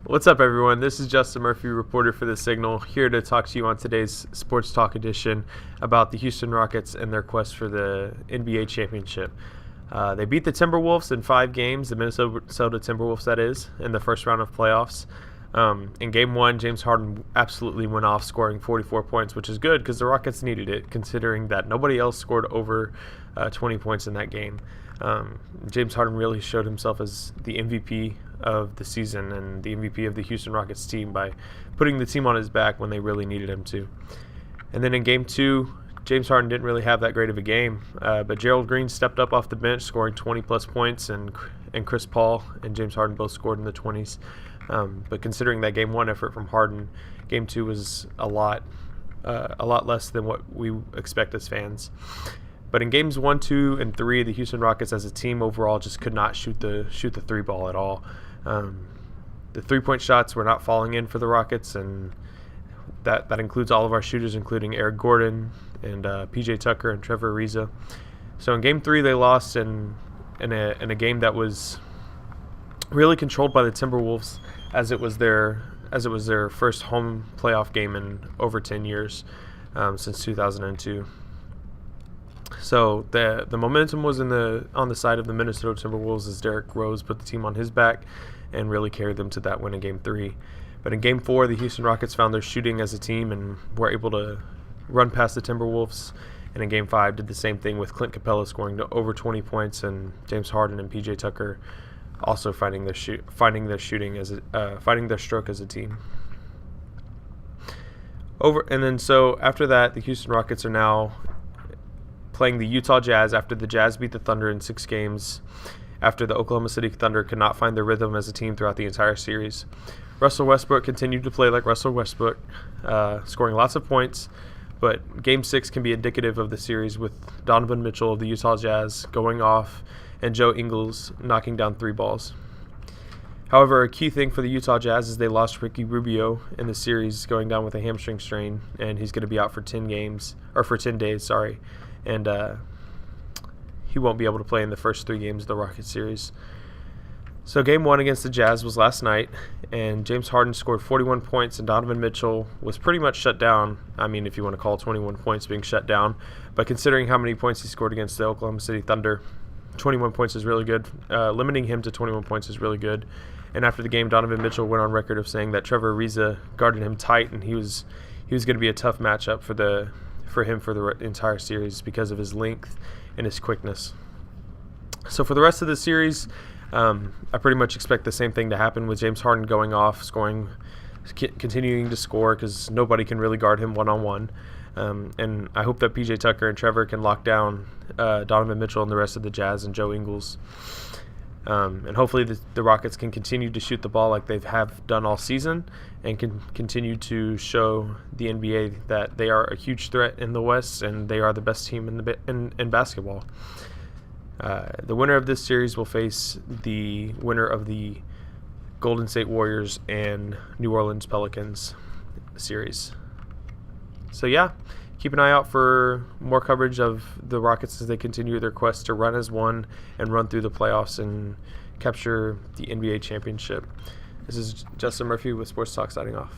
What's up, everyone? This is Justin Murphy, reporter for The Signal, here to talk to you on today's Sports Talk edition about the Houston Rockets and their quest for the NBA championship. They beat the Timberwolves in 5 games, the Minnesota Timberwolves, that is, in the first round of playoffs. In Game 1, James Harden absolutely went off, scoring 44 points, which is good because the Rockets needed it, considering that nobody else scored over 20 points in that game. James Harden really showed himself as the MVP of the season and the MVP of the Houston Rockets team by putting the team on his back when they really needed him to. And then in Game 2, James Harden didn't really have that great of a game, but Gerald Green stepped up off the bench, scoring 20-plus points, and Chris Paul and James Harden both scored in the 20s. But considering that Game 1 effort from Harden, Game 2 was a lot less than what we expect as fans. But in Games 1, 2, and 3, the Houston Rockets as a team overall just could not shoot the three ball at all. The three-point shots were not falling in for the Rockets, and that includes all of our shooters, including Eric Gordon and PJ Tucker and Trevor Ariza. So in Game 3, they lost in a game that was really controlled by the Timberwolves, as it was their first home playoff game in over 10 years, since 2002. So the momentum was on the side of the Minnesota Timberwolves as Derrick Rose put the team on his back and really carried them to that win in Game 3. But in Game 4, the Houston Rockets found their shooting as a team and were able to run past the Timberwolves. And in Game 5, did the same thing with Clint Capella scoring to over 20 points and James Harden and PJ Tucker also finding their stroke as a team. So after that, the Houston Rockets are now playing the Utah Jazz after the Jazz beat the Thunder in 6 games, after the Oklahoma City Thunder could not find their rhythm as a team throughout the entire series. Russell Westbrook continued to play like Russell Westbrook, scoring lots of points, but Game 6 can be indicative of the series with Donovan Mitchell of the Utah Jazz going off and Joe Ingles knocking down 3 balls. However, a key thing for the Utah Jazz is they lost Ricky Rubio in the series, going down with a hamstring strain, and he's going to be out for 10 days, and he won't be able to play in the first 3 games of the Rockets series. So Game 1 against the Jazz was last night, and James Harden scored 41 points, and Donovan Mitchell was pretty much shut down. I mean, if you want to call 21 points being shut down, but considering how many points he scored against the Oklahoma City Thunder, 21 points is really good. Limiting him to 21 points is really good. And after the game, Donovan Mitchell went on record of saying that Trevor Ariza guarded him tight, and he was going to be a tough matchup for him for the entire series because of his length and his quickness. So for the rest of the series, I pretty much expect the same thing to happen with James Harden going off, continuing to score because nobody can really guard him one-on-one. And I hope that PJ Tucker and Trevor can lock down Donovan Mitchell and the rest of the Jazz and Joe Ingles. And hopefully the Rockets can continue to shoot the ball like they have done all season and can continue to show the NBA that they are a huge threat in the West and they are the best team in basketball. The winner of this series will face the winner of the Golden State Warriors and New Orleans Pelicans series. So yeah, keep an eye out for more coverage of the Rockets as they continue their quest to run as one and run through the playoffs and capture the NBA championship. This is Justin Murphy with Sports Talk signing off.